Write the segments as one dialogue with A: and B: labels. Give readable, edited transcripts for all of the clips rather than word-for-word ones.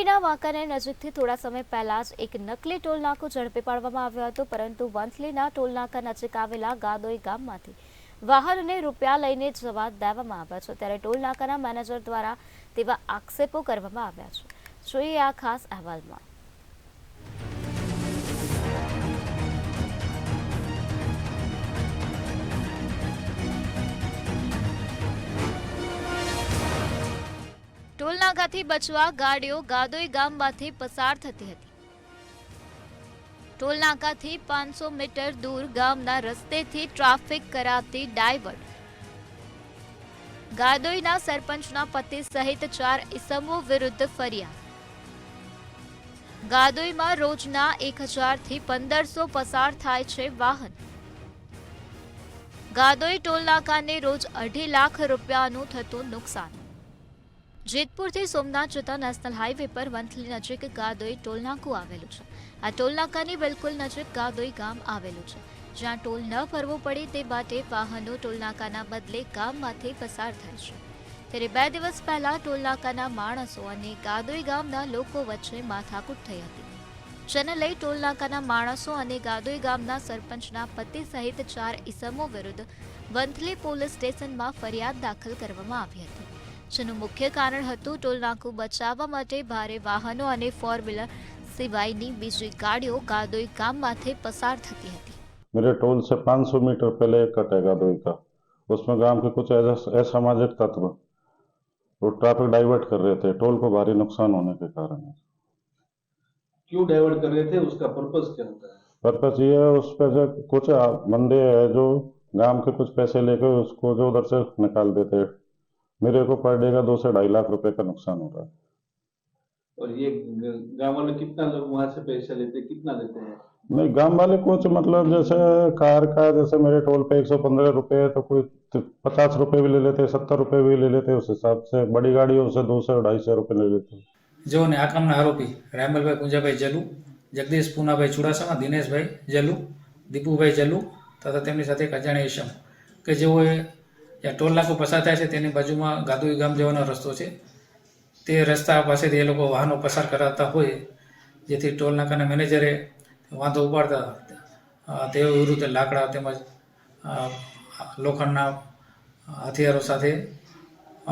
A: વંથલીના વાંકાનેર નજીકથી થોડા સમય પહેલા જ એક નકલી ટોલનાકું ઝડપી પાડવામાં આવ્યો હતો, પરંતુ વંથલીના ટોલનાકા નજીક આવેલા ગાદોઈ ગામમાંથી વાહનને રૂપિયા લઈને જવા દેવામાં આવ્યા છે, ત્યારે ટોલનાકાના મેનેજર દ્વારા તેવા આક્ષેપો કરવામાં આવ્યા છે. જોઈએ આ ખાસ અહેવાલમાં. ટોલનાકાથી બચવા ગાડીઓ ગાદોઈ ગામમાંથી પસાર થતી હતી. ટોલનાકાથી 500 મીટર દૂર ગામના રસ્તેથી ટ્રાફિક કરાવતી ડાયવર્ટ. ગાદોઈના સરપંચના પતિ સહિત 4 ઇસમો વિરુદ્ધ ફરિયાદ. ગાદોઈમાં રોજના 1000 થી 1500 પસાર થાય છે વાહન. ગાદોઈ ટોલનાકાને રોજ 2.5 લાખ રૂપિયાનું થતું નુકસાન. જેતપુરથી સોમનાથ જતા નેશનલ હાઈવે પર વંથલી નજીક ગાદોઈ ટોલનાકું આવેલું છે. આ ટોલનાકાની બિલકુલ નજીક ગાદોઈ ગામ આવેલું છે, જ્યાં ટોલ ન ભરવો પડે તે માટે વાહનો ટોલનાકાના બદલે ગામમાંથી પસાર થાય છે. ત્યારે 2 દિવસ પહેલા ટોલનાકાના માણસો અને ગાદોઈ ગામના લોકો વચ્ચે માથાકૂટ થઈ હતી, જેને લઈ ટોલનાકાના માણસો અને ગાદોઈ ગામના સરપંચના પતિ સહિત 4 ઇસમો વિરુદ્ધ વંથલી પોલીસ સ્ટેશનમાં ફરિયાદ દાખલ કરવામાં આવી હતી, જેનું મુખ્ય કારણ હતું ટોલનાકું બચાવવા માટે ભારે વાહનો અને 4 व्हीलर સિવાયની બીજી ગાડીઓ ગાદોઈ ગામમાંથી પસાર થતી હતી.
B: मेरे टोल से 500 मीटर पहले एक कट है गादोई का, उसमें गांव के कुछ असामाजिक तत्व वो ट्रैफिक डाइवर्ट कर रहे थे, टोल को भारी नुकसान होने के कारण.
C: क्यों डाइवर्ट कर रहे थे, उसका पर्पस क्या होता है?
B: पर्पस ये है, उस पे जो कुछ बंदे हैं जो गांव के कुछ पैसे लेकर उसको जो उधर से निकाल देते. मेरे को पर डे का 2 से 2.5 लाख रुपए का नुकसान हो रहा है.
C: और ये गांव वाले कितना लोग वहां से पैसे लेते, कितना लेते हैं?
B: नहीं, गांव वाले कुछ मतलब जैसे कार का, जैसे मेरे टोल पे 115 रुपए है तो कोई 50 रुपए भी ले लेते, 70 रुपए भी ले लेते, उस हिसाब से बड़ी गाड़ियों से 200-250 रुपए ले लेते.
D: जो ने आ कामना आरोपी रामलभाई पूंजाभाई जलू, जगदीश पूनाभाई चुड़ासमा, दिनेशभाई जलू, दीपुभाई जलू तथा તેમની સાથે એક અજાણ્યા ઈસમ કે જેઓએ ટોલ નાકું પસાર થાય છે તેની બાજુમાં ગાદોઈ ગામ જવાનો રસ્તો છે, તે રસ્તા પાસેથી એ લોકો વાહનો પસાર કરાવતા હોય, જેથી ટોલ નાકાના મેનેજરે વાંધો ઉપાડતા તેઓ વિરુદ્ધ લાકડા તેમજ લોખંડના હથિયારો સાથે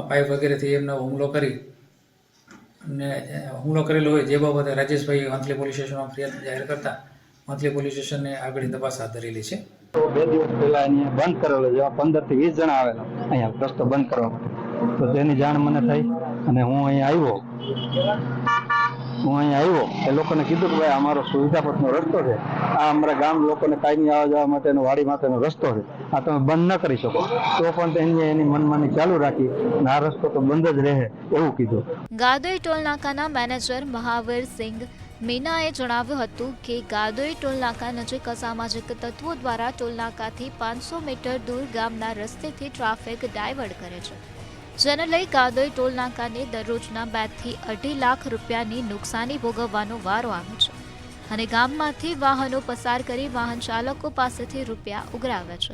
D: પાઇપ વગેરેથી એમનો હુમલો કરી અને હુમલો કરેલો હોય, જે બાબતે રાજેશભાઈ વંથલી પોલીસ સ્ટેશનમાં ફરિયાદ જાહેર કરતા વંથલી પોલીસ સ્ટેશને આગળની તપાસ હાથ ધરેલી છે.
E: 2 દિવસ પહેલા અહીંયા બંધ કરેલો, જેવા 15 થી 20 જણા આવેલા અહીંયા રસ્તો બંધ કરવા માટે, તો તેની જાણ મને થઈ અને હું અહીંયા આવ્યો. એ લોકોને કીધું કે ભાઈ અમારો સુવિધાપથનો રસ્તો છે, આ અમારા ગામ લોકોને કાયમી આવવા જવા માટેનો વાડી માટેનો રસ્તો છે, આ તમે બંધ ન કરી શકો. તો પણ એની મનમાની ચાલુ રાખી અને આ રસ્તો તો બંધ જ રહે એવું કીધું.
A: ગાદોઈ ટોલનાકાના મેનેજર મહાવીરસિંહ મીનાએ જણાવ્યું હતું કે ગાદોઈ ટોલનાકા નજીક અસામાજિક તત્વો દ્વારા ટોલનાકાથી 500 મીટર દૂર ગામના રસ્તેથી ટ્રાફિક ડાયવર્ટ કરે છે, જેને લઈ ગાદોઈ ટોલનાકાને દરરોજના 2 થી 2.5 લાખ રૂપિયાની નુકસાની ભોગવવાનો વારો આવ્યો છે અને ગામમાંથી વાહનો પસાર કરી વાહન ચાલકો પાસેથી રૂપિયા ઉઘરાવે છે.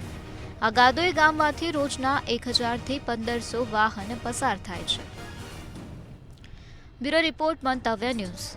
A: આ ગાદોઈ ગામમાંથી રોજના 1000 થી 1500 વાહન પસાર થાય છે. બ્યુરો રિપોર્ટ, મંતવ્ય ન્યૂઝ.